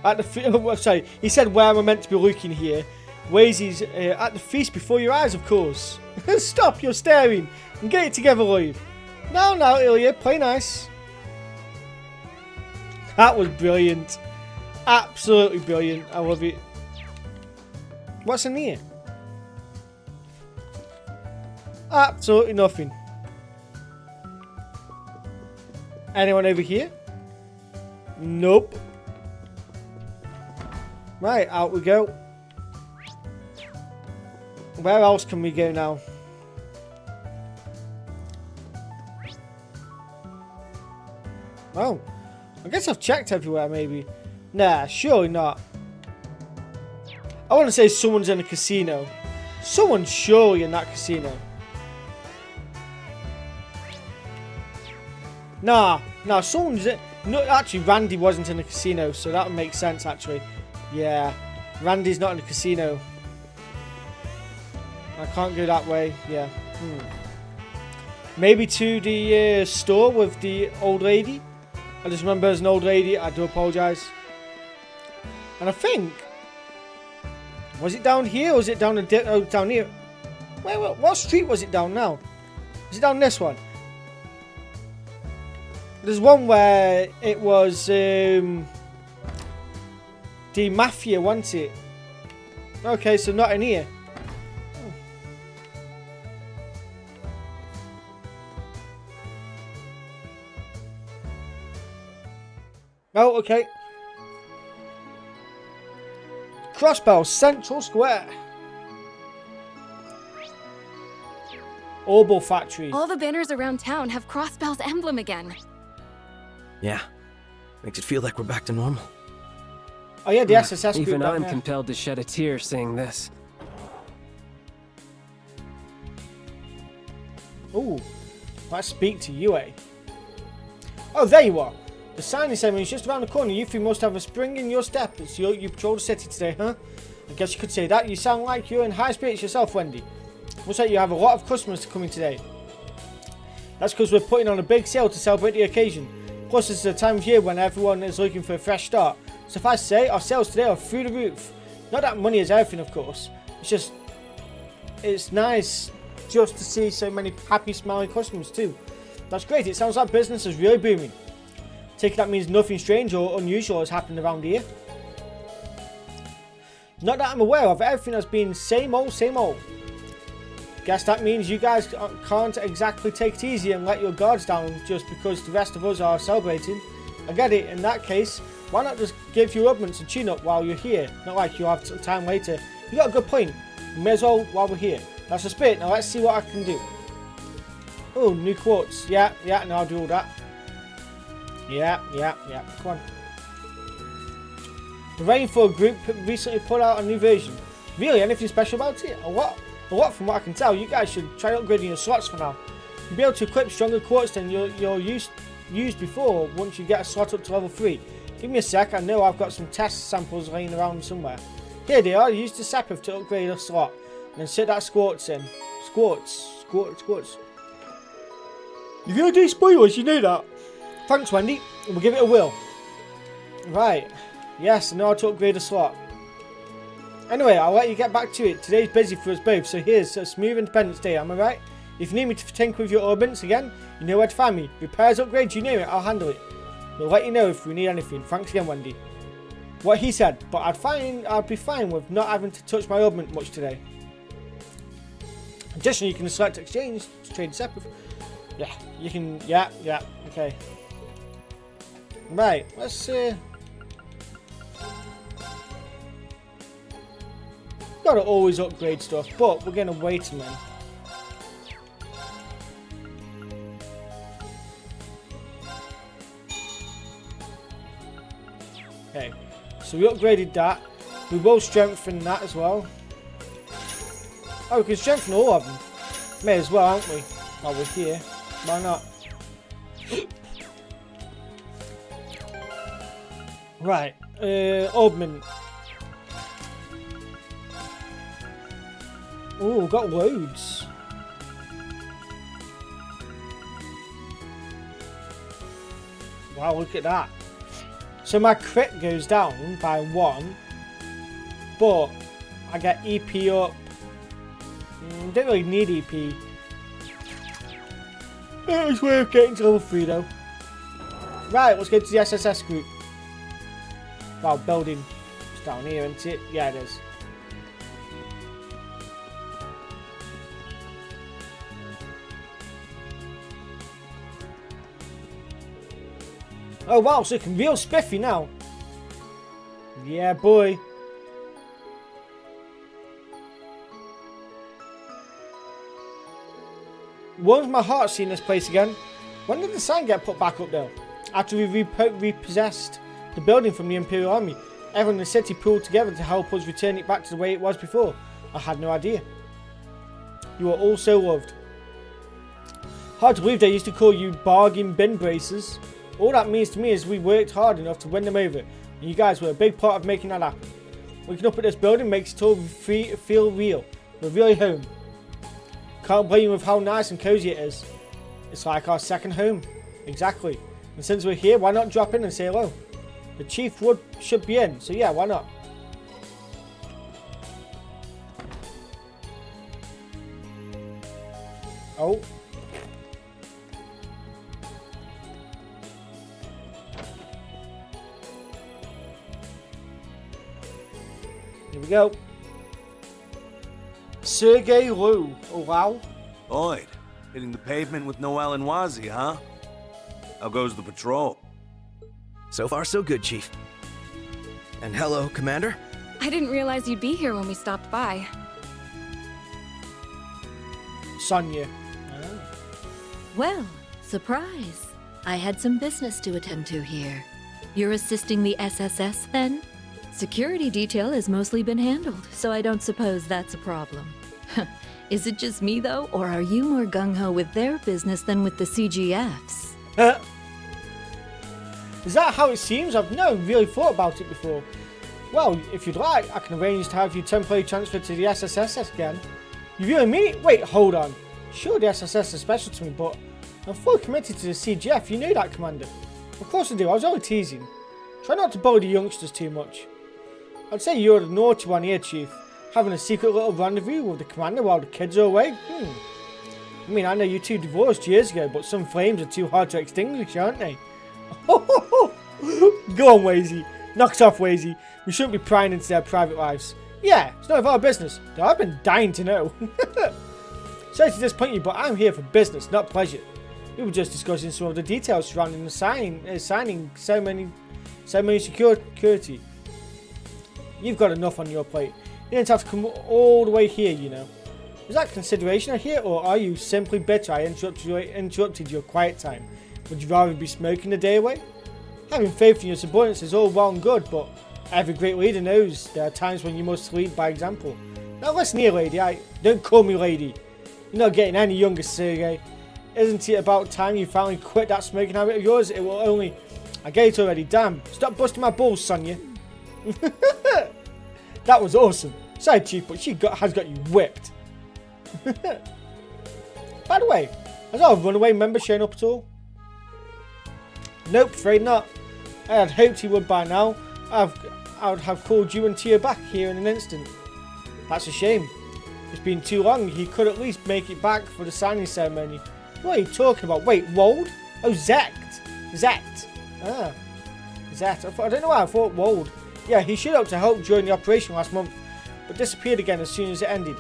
Speaker 1: At the sorry, he said where am I meant to be looking here? Wazy's at the feast before your eyes, of course. Stop, you're staring. And get it together, Lloyd. No, Ilya, play nice. That was brilliant. Absolutely brilliant. I love it. What's in here? Absolutely nothing. Anyone over here? Nope. Right, out we go. Where else can we go now? Oh, I guess I've checked everywhere maybe. Nah, surely not. I want to say someone's in a casino. Someone's surely in that casino. Nah, someone's in... No, actually, Randy wasn't in a casino, so that would make sense, actually. Yeah, Randy's not in a casino. I can't go that way, yeah. Maybe to the store with the old lady. I just remember as an old lady, I do apologise. And I think... Was it down here or was it down down here? Wait, what street was it down now? Is it down this one? There's one where it was the Mafia, wasn't it? Okay, so not in here. Oh, okay. Crossbell Central Square. Orbital Factory.
Speaker 10: All the banners around town have Crossbell's emblem again.
Speaker 7: Yeah. Makes it feel like we're back to normal.
Speaker 1: Oh yeah, the SSS group
Speaker 9: Even
Speaker 1: down
Speaker 9: I'm
Speaker 1: there.
Speaker 9: compelled to shed a tear seeing this.
Speaker 1: Ooh, let's speak to you, eh? Oh, there you are. The signing ceremony is just around the corner. You three must have a spring in your step. It's you patrol the city today, huh? I guess you could say that. You sound like you're in high spirits yourself, Wendy. Looks like you have a lot of customers coming today. That's because we're putting on a big sale to celebrate the occasion. Plus, this is a time of year when everyone is looking for a fresh start. Suffice to say, our sales today are through the roof. Not that money is everything, of course. It's nice just to see so many happy, smiling customers too. That's great. It sounds like business is really booming. Take it that means nothing strange or unusual has happened around here. Not that I'm aware of. Everything has been same old, same old. Guess that means you guys can't exactly take it easy and let your guards down just because the rest of us are celebrating. I get it. In that case, why not just give your abundance a tune-up while you're here? Not like you'll have time later. You got a good point. We may as well while we're here. That's the spirit. Now let's see what I can do. Oh, new quotes. Yeah, no, I'll do all that. Yeah. Come on. The Rainfall Group recently put out a new version. Really, anything special about it? A lot from what I can tell. You guys should try upgrading your slots for now. You'll be able to equip stronger quotes than you're used before once you get a slot up to level 3. Give me a sec. I know I've got some test samples laying around somewhere. Here they are. Use the Sepith to upgrade a slot. And then sit that Squirts in. Squirts. If you're doing spoilers, you know that. Thanks, Wendy. We'll give it a whirl. Right. Yes, I know how to upgrade a slot. Anyway, I'll let you get back to it. Today's busy for us both, so here's a smooth Independence Day, am I right? If you need me to tinker with your ordnance again, you know where to find me. Repairs, upgrades, you name it, I'll handle it. We'll let you know if we need anything. Thanks again, Wendy. What he said, but I'd be fine with not having to touch my ordnance much today. Additionally, you can select exchange to trade separate. Yeah, you can. Yeah, okay. Right, let's see. Gotta always upgrade stuff, but we're gonna wait a minute. Okay, so we upgraded that. We will strengthen that as well. Oh, we can strengthen all of them. May as well, aren't we? While we're here. Why not? Right, augment. Oh, we've got loads. Wow, look at that. So my crit goes down by 1, but I get EP up. Don't really need EP. It's worth getting to level 3 though. Right, let's go to the SSS group. Wow, building. It's down here, isn't it? Yeah, it is. Oh wow, so looking real spiffy now. Yeah, boy. Warms my heart seeing this place again. When did the sign get put back up though? After we repossessed the building from the Imperial Army, everyone in the city pulled together to help us return it back to the way it was before. I had no idea. You are all so loved. Hard to believe they used to call you bargain bin braces. All that means to me is we worked hard enough to win them over, and you guys were a big part of making that happen. Waking up at this building makes it all feel real. We're really home. Can't blame you with how nice and cozy it is. It's like our second home. Exactly. And since we're here, why not drop in and say hello? The chief should be in, so yeah, why not? Oh. Here we go. Sergey Lou. Oh, wow.
Speaker 16: Lloyd, hitting the pavement with no Alan Wazi, huh? How goes the patrol?
Speaker 7: So far, so good, Chief. And hello, Commander.
Speaker 10: I didn't realize you'd be here when we stopped by.
Speaker 1: Sonia.
Speaker 16: Well, surprise. I had some business to attend to here. You're assisting the SSS, then? Security detail has mostly been handled, so I don't suppose that's a problem. Is it just me, though, or are you more gung-ho with their business than with the CGFs?
Speaker 1: Is that how it seems? I've never really thought about it before. Well, if you'd like, I can arrange to have you temporarily transferred to the SSS again. You really mean it? Wait, hold on. Sure, the SSS is special to me, but I'm fully committed to the CGF. You knew that, Commander. Of course I do. I was only teasing. Try not to bully the youngsters too much. I'd say you're the naughty one here, Chief. Having a secret little rendezvous with the Commander while the kids are away? I mean, I know you two divorced years ago, but some flames are too hard to extinguish, aren't they? Go on, Wazy. Knock it off, Wazy. We shouldn't be prying into their private lives. Yeah, it's none of our business, though I've been dying to know. Sorry to disappoint you, but I'm here for business, not pleasure. We were just discussing some of the details surrounding the signing ceremony security. You've got enough on your plate. You didn't have to come all the way here, you know. Is that consideration I hear, or are you simply bitter I interrupted your quiet time? Would you rather be smoking the day away? Having faith in your subordinates is all well and good, but every great leader knows there are times when you must lead by example. Now listen here, lady. Don't call me lady. You're not getting any younger, Sergei. Isn't it about time you finally quit that smoking habit of yours? It will only... I get it already. Damn. Stop busting my balls, Sonia. That was awesome. Sorry, Chief, but she has got you whipped. By the way, has our runaway member shown up at all? Nope, afraid not. I had hoped he would by now. I would have called you and Tia back here in an instant. That's a shame. It's been too long. He could at least make it back for the signing ceremony. What are you talking about? Wait, Wold? Oh, Zect. Ah, Zet. I don't know why I thought Wold. Yeah, he showed up to help during the operation last month, but disappeared again as soon as it ended.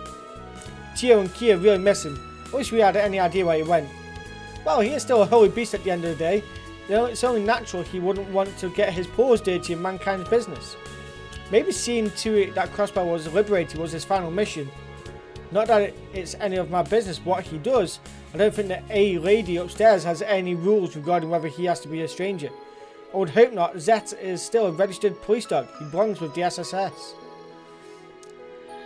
Speaker 1: Tio and Kia really miss him. I wish we had any idea where he went. Well, he is still a holy beast at the end of the day. It's only natural he wouldn't want to get his paws dirty in mankind's business. Maybe seeing to it that Crossbell was liberated was his final mission. Not that it's any of my business what he does. I don't think that a lady upstairs has any rules regarding whether he has to be a stranger. I would hope not. Zet is still a registered police dog. He belongs with the SSS.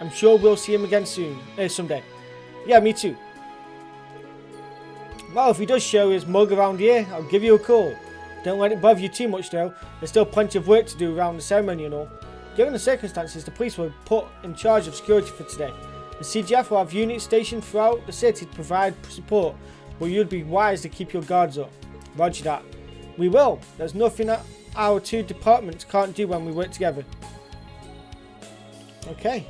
Speaker 1: I'm sure we'll see him again soon. Someday. Yeah, me too. Well, if he does show his mug around here, I'll give you a call. Don't let it bother you too much though. There's still plenty of work to do around the ceremony and all. Given the circumstances, the police were put in charge of security for today. The CGF will have units stationed throughout the city to provide support, but you'd be wise to keep your guards up. Roger that. We will. There's nothing that our two departments can't do when we work together. Okay.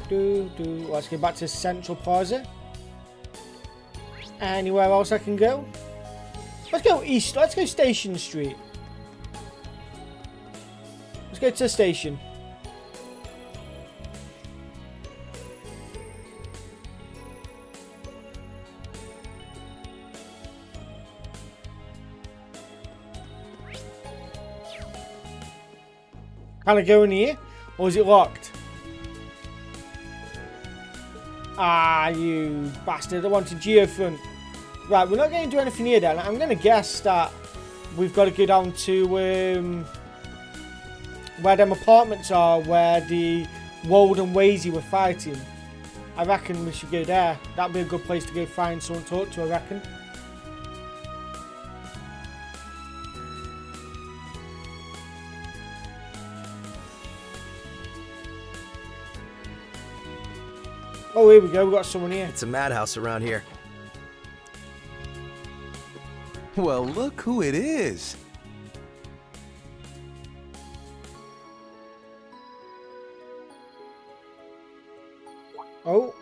Speaker 1: Let's get back to Central Plaza. Anywhere else I can go? Let's go east. Let's go Station Street. Let's go to the station. Can I go in here? Or is it locked? Ah, you bastard. I wanted Geofront. Right, we're not going to do anything here then. I'm going to guess that we've got to go down to where them apartments are, where the Wold and Wazy were fighting. I reckon we should go there. That'd be a good place to go find someone to talk to, I reckon. Oh, here we go. We've got someone here.
Speaker 7: It's a madhouse around here.
Speaker 17: Well, look who it is.
Speaker 1: Oh.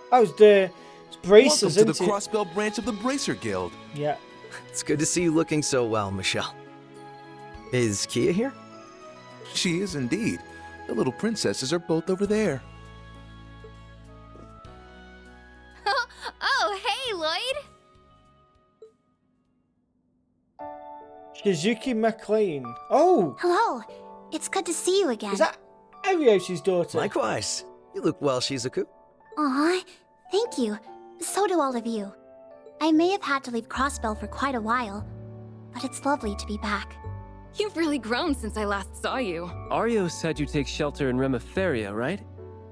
Speaker 1: That was the Bracers,
Speaker 17: Welcome to
Speaker 1: isn't
Speaker 17: the
Speaker 1: it?
Speaker 17: Crossbell branch of the Bracer Guild.
Speaker 1: Yeah.
Speaker 7: It's good to see you looking so well, Michelle. Is Kia here?
Speaker 17: She is indeed. The little princesses are both over there.
Speaker 1: Shizuki McLean. Oh!
Speaker 18: Hello. It's good to see you again.
Speaker 1: Is that Arioshi's daughter?
Speaker 7: Likewise. You look well, Shizuku.
Speaker 18: Aw, thank you. So do all of you. I may have had to leave Crossbell for quite a while, but it's lovely to be back.
Speaker 10: You've really grown since I last saw you.
Speaker 9: Arios had you take shelter in Remeferia, right?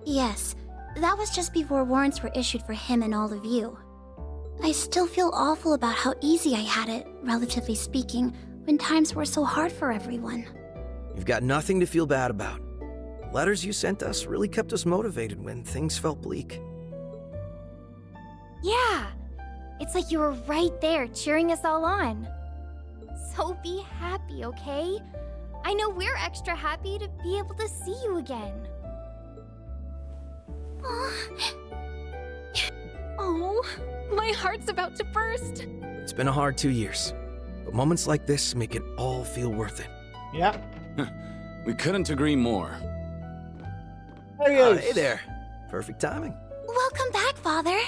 Speaker 18: Yes, that was just before warrants were issued for him and all of you. I still feel awful about how easy I had it, relatively speaking, when times were so hard for everyone.
Speaker 7: You've got nothing to feel bad about. The letters you sent us really kept us motivated when things felt bleak.
Speaker 5: Yeah, it's like you were right there cheering us all on. So be happy, okay? I know we're extra happy to be able to see you again.
Speaker 10: Oh, my heart's about to burst.
Speaker 7: It's been a hard 2 years, but moments like this make it all feel worth it.
Speaker 1: Yeah.
Speaker 19: We couldn't agree more.
Speaker 7: Hey there. Perfect timing.
Speaker 18: Welcome back, Father.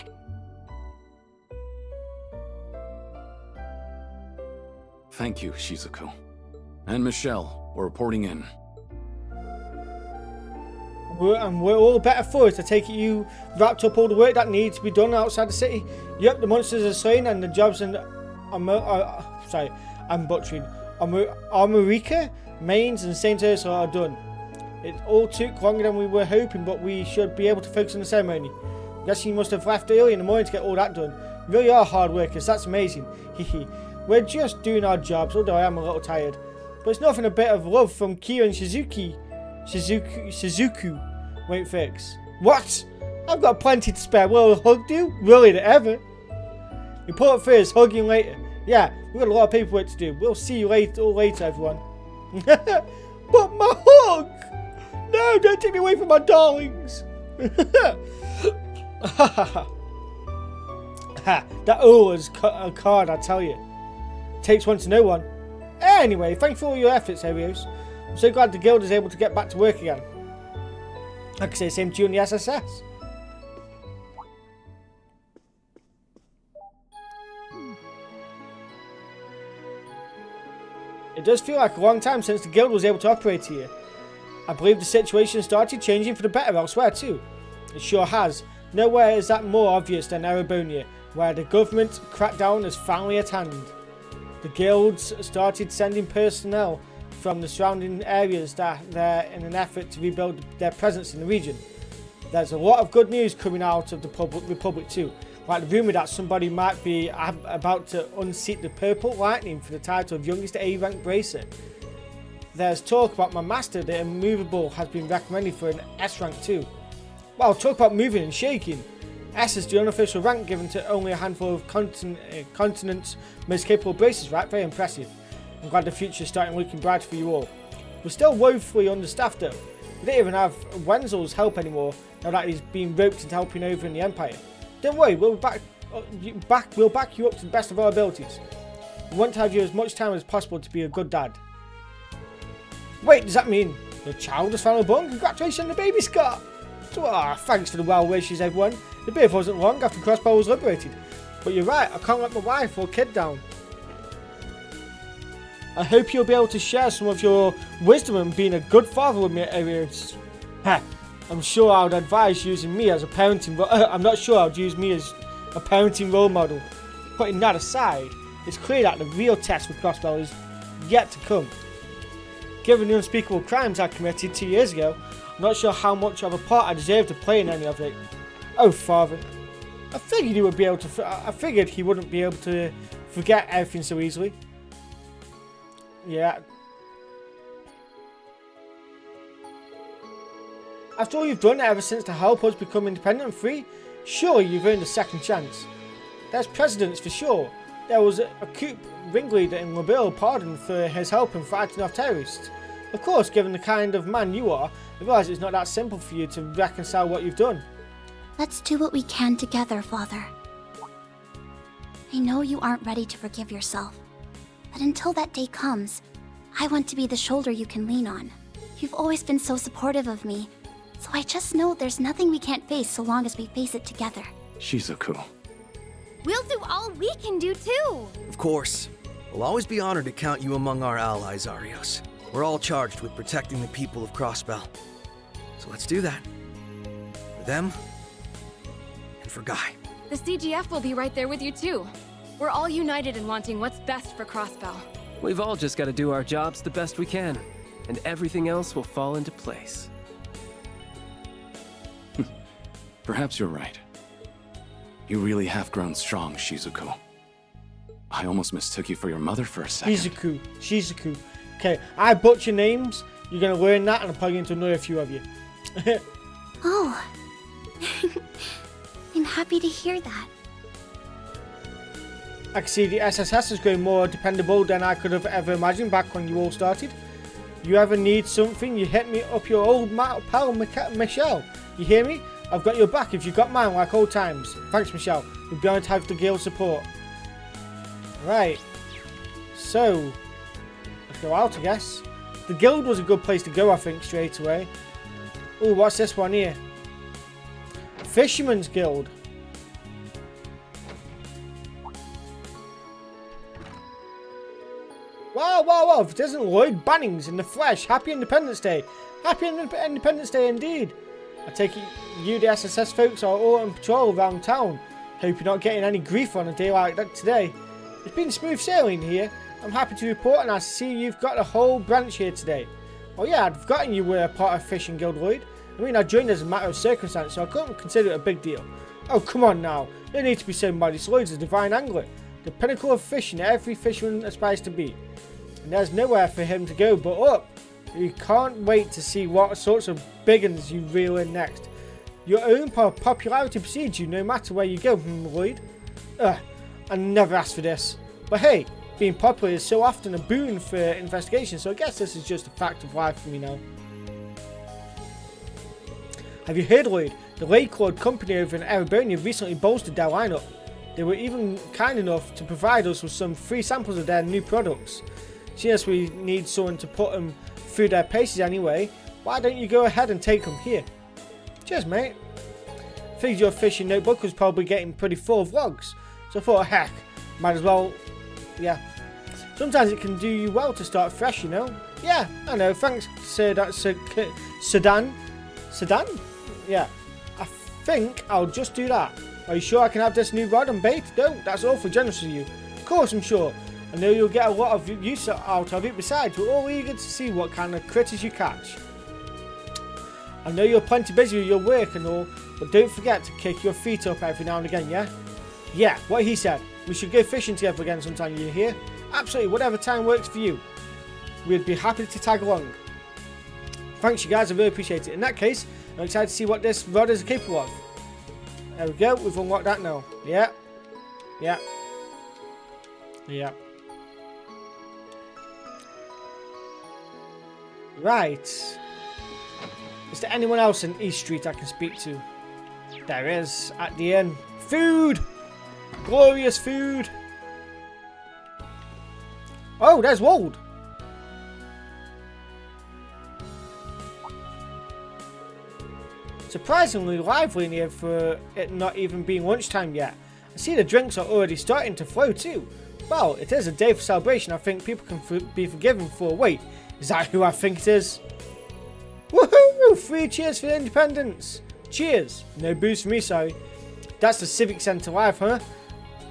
Speaker 19: Thank you, Shizuku. And Michelle, we're reporting in.
Speaker 1: We're all better for it. I take it you wrapped up all the work that needs to be done outside the city. Yep, the monsters are slain and the jobs in I'm butchering. Armorica, Mains and St. Ursula are done. It all took longer than we were hoping, but we should be able to focus on the ceremony. I'm guessing you must have left early in the morning to get all that done. You really are hard workers, that's amazing. Hehe. We're just doing our jobs, although I am a little tired. But it's nothing a bit of love from Kyo and Shizuku won't fix. What? I've got plenty to spare. Will a hug do? Really, ever? Report first, hugging later. Yeah, we've got a lot of paperwork to do. We'll see you later, everyone. But my hug! No, don't take me away from my darlings! That was a card, I tell you. Takes one to know one. Anyway, thanks for all your efforts, Arios. I'm so glad the guild is able to get back to work again. I can say the same to you in the SSS. It does feel like a long time since the guild was able to operate here. I believe the situation started changing for the better elsewhere too. It sure has. Nowhere is that more obvious than Erebonia, where the government crackdown is finally at hand. The guilds started sending personnel from the surrounding areas there in an effort to rebuild their presence in the region. There's a lot of good news coming out of the Republic too, like the rumour that somebody might be about to unseat the Purple Lightning for the title of youngest A-rank bracer. There's talk about my master, the Immovable, has been recommended for an S-rank too. Wow, talk about moving and shaking. S is the unofficial rank given to only a handful of continent's most capable bracers, right? Very impressive. I'm glad the future is starting looking brighter for you all. We're still woefully understaffed though. We don't even have Wenzel's help anymore now that he's been roped into helping over in the Empire. Don't worry, we'll back you up to the best of our abilities. We want to have you as much time as possible to be a good dad. Wait, does that mean the child has finally born? Congratulations on the baby, Scott! Thanks for the well wishes, everyone. The birth wasn't long after Crossbell was liberated. But you're right, I can't let my wife or kid down. I hope you'll be able to share some of your wisdom and being a good father with me at Arios. I'm sure I would advise using me as a parenting I'm not sure I would use me as a parenting role model. Putting that aside, it's clear that the real test for Crossbell is yet to come. Given the unspeakable crimes I committed 2 years ago, I'm not sure how much of a part I deserve to play in any of it. Oh, Father. I figured he wouldn't be able to forget everything so easily. Yeah. After all you've done ever since to help us become independent and free, surely you've earned a second chance. There's precedence for sure. There was a coup ringleader in Labille pardoned for his help in fighting off terrorists. Of course, given the kind of man you are, I realise it's not that simple for you to reconcile what you've done.
Speaker 18: Let's do what we can together, Father. I know you aren't ready to forgive yourself, but until that day comes, I want to be the shoulder you can lean on. You've always been so supportive of me, so I just know there's nothing we can't face so long as we face it together.
Speaker 19: Shizuku.
Speaker 5: We'll do all we can do too.
Speaker 7: Of course. We'll always be honored to count you among our allies, Arios. We're all charged with protecting the people of Crossbell. So let's do that. For them, and for Guy.
Speaker 10: The CGF will be right there with you too. We're all united in wanting what's best for Crossbell.
Speaker 9: We've all just got to do our jobs the best we can, and everything else will fall into place.
Speaker 19: Perhaps you're right. You really have grown strong, Shizuku. I almost mistook you for your mother for a second.
Speaker 1: Shizuku. Okay, I butcher names. You're going to learn that, and I'm probably going to annoy a few of you.
Speaker 18: Oh. I'm happy to hear that.
Speaker 1: I can see the SSS is growing more dependable than I could have ever imagined back when you all started. You ever need something, you hit me up your old pal Michelle. You hear me? I've got your back if you've got mine like old times. Thanks, Michelle. We'll be honored to have the guild support. Right. So, let's go out, I guess. The guild was a good place to go, I think, straight away. Ooh, what's this one here? Fisherman's Guild. Wow, wow, wow. If it isn't Lloyd Bannings in the flesh. Happy Independence Day. Happy Independence Day indeed. I take it you, the SSS folks, are all on patrol around town. Hope you're not getting any grief on a day like that today. It's been smooth sailing here. I'm happy to report, and I see you've got a whole branch here today. Oh yeah, I'd forgotten you were a part of Fishing Guild, Lloyd. I mean, I joined as a matter of circumstance, so I couldn't consider it a big deal. Oh, come on now. No need to be so modest. Lloyd's a divine angler. The pinnacle of fishing every fisherman aspires to be. And there's nowhere for him to go but up. You can't wait to see what sorts of big uns you reel in next. Your own popularity precedes you no matter where you go, Lloyd. I never asked for this. But hey, being popular is so often a boon for investigation, so I guess this is just a fact of life for me now. Have you heard, Lloyd? The Lake Lord Company over in Erebonia recently bolstered their lineup. They were even kind enough to provide us with some free samples of their new products. Seeing as we need someone to put them through their paces anyway, why don't you go ahead and take them here? Cheers, mate. Figured your fishing notebook was probably getting pretty full of logs, so I thought, heck, might as well, yeah. Sometimes it can do you well to start fresh, you know? Yeah, I know, thanks, Sedan? Yeah, I think I'll just do that. Are you sure I can have this new rod and bait? No, that's awfully generous of you. Of course I'm sure. I know you'll get a lot of use out of it. Besides, we're all eager to see what kind of critters you catch. I know you're plenty busy with your work and all, but don't forget to kick your feet up every now and again, yeah? Yeah, what he said. We should go fishing together again sometime, you hear? Absolutely, whatever time works for you. We'd be happy to tag along. Thanks, you guys, I really appreciate it. In that case, I'm excited to see what this rod is capable of. There we go, we've unlocked that now. Yeah. Yeah. Yeah. Right. Is there anyone else in East Street I can speak to? There is, at the inn. Food! Glorious food! Oh, there's Wold! Surprisingly lively in here for it not even being lunchtime yet. I see the drinks are already starting to flow too. Well, it is a day for celebration. I think people can be forgiven for. Wait, is that who I think it is? Woohoo! 3 cheers for independence! Cheers! No booze for me, sorry. That's the Civic Centre life, huh?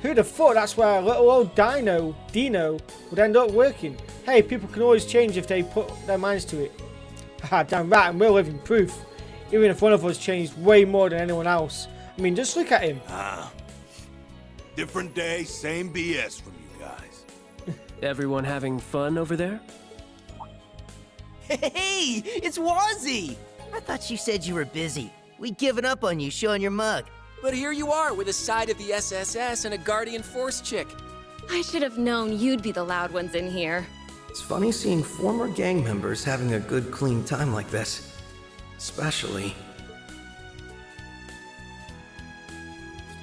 Speaker 1: Who'd have thought that's where little old Dino would end up working? Hey, people can always change if they put their minds to it. Haha, damn right, and we're living proof. Even if one of us changed way more than anyone else. I mean, just look at him.
Speaker 20: Different day, same BS from you guys.
Speaker 9: Everyone having fun over there?
Speaker 21: Hey, it's Wazzy! I thought you said you were busy. We'd given up on you showing your mug.
Speaker 4: But here you are with a side of the SSS and a Guardian Force chick.
Speaker 10: I should have known you'd be the loud ones in here.
Speaker 7: It's funny seeing former gang members having a good, clean time like this. Especially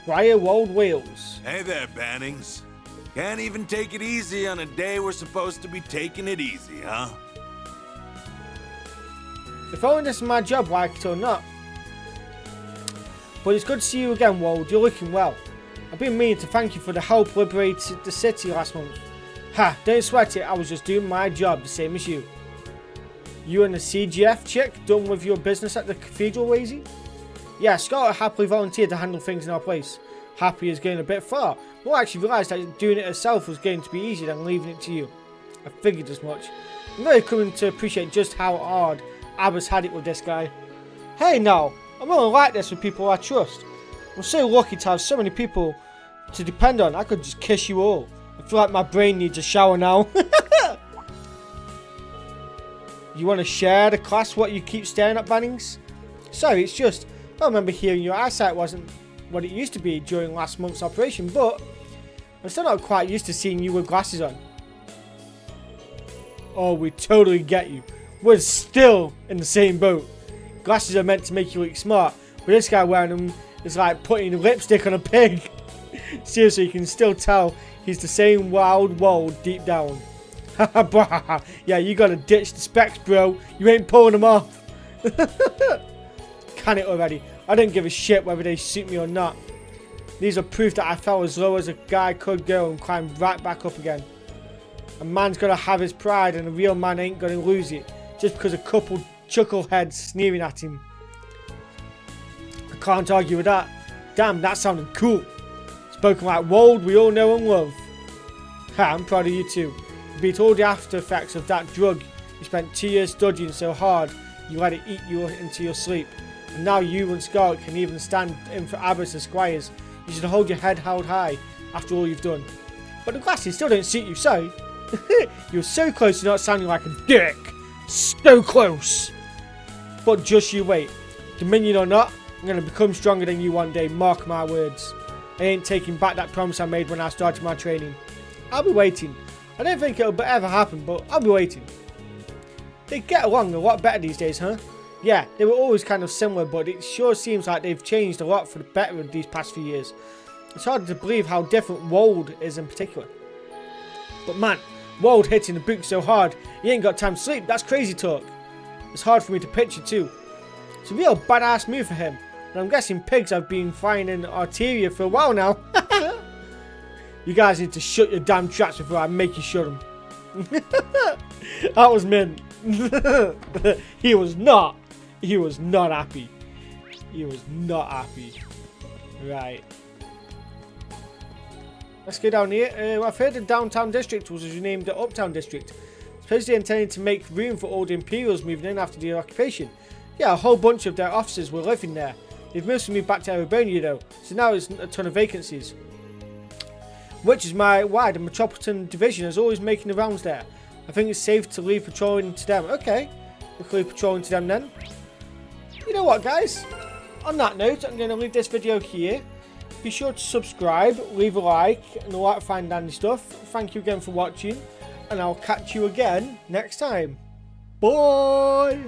Speaker 1: Briar Wold Wales.
Speaker 20: Hey there, Bannings. Can't even take it easy on a day we're supposed to be taking it easy, huh?
Speaker 1: If only this is my job, like it or not. But it's good to see you again, Wold. You're looking well. I've been meaning to thank you for the help liberating the city last month. Ha, don't sweat it, I was just doing my job, the same as you. You and the CGF chick done with your business at the cathedral, Wazy? Yeah, Scarlet happily volunteered to handle things in our place. Happy is going a bit far. Well, I actually realised that doing it herself was going to be easier than leaving it to you. I figured as much. I'm really coming to appreciate just how hard Abba's had it with this guy. Hey now, I'm only like this with people I trust. I'm so lucky to have so many people to depend on. I could just kiss you all. I feel like my brain needs a shower now. You want to share the class what you keep staring at, Bannings? Sorry, it's just, I remember hearing your eyesight wasn't what it used to be during last month's operation, but I'm still not quite used to seeing you with glasses on. Oh, we totally get you. We're still in the same boat. Glasses are meant to make you look smart, but this guy wearing them is like putting lipstick on a pig. Seriously, you can still tell he's the same wild Wold deep down. Yeah, you gotta ditch the specs, bro. You ain't pulling them off. Can it already? I don't give a shit whether they suit me or not. These are proof that I fell as low as a guy could go and climbed right back up again. A man's gotta have his pride, and a real man ain't gonna lose it just because a couple chuckleheads sneering at him. I can't argue with that. Damn, that sounded cool. Spoken like Wold we all know and love. Ha, I'm proud of you too. You beat all the after effects of that drug. You spent 2 years studying so hard you let it eat you into your sleep. And now you and Scarlet can even stand in for Abbas as squires. You should hold your head held high after all you've done. But the glasses still don't suit you, so you're so close to not sounding like a dick. So close. But just you wait. Dominion or not, I'm going to become stronger than you one day, mark my words. I ain't taking back that promise I made when I started my training. I'll be waiting. I don't think it'll ever happen, but I'll be waiting. They get along a lot better these days, huh? Yeah, they were always kind of similar, but it sure seems like they've changed a lot for the better these past few years. It's hard to believe how different Wold is in particular. But man, Wold hitting the boot so hard, he ain't got time to sleep. That's crazy talk. It's hard for me to picture too. It's a real badass move for him. And I'm guessing pigs have been flying in Arteria for a while now. You guys need to shut your damn traps before I make you shut them. That was mint. He was not happy. He was not happy. Right. Let's go down here. I've heard the downtown district was renamed the uptown district. Supposedly intended to make room for all the Imperials moving in after the occupation. Yeah, a whole bunch of their officers were living there. They've mostly moved back to Erebonia though, so now there's a ton of vacancies. Which is why the Metropolitan Division is always making the rounds there. I think it's safe to leave patrolling to them. Okay, we can leave patrolling to them then. You know what, guys? On that note, I'm going to leave this video here. Be sure to subscribe, leave a like, and all that fine dandy stuff. Thank you again for watching, and I'll catch you again next time. Bye!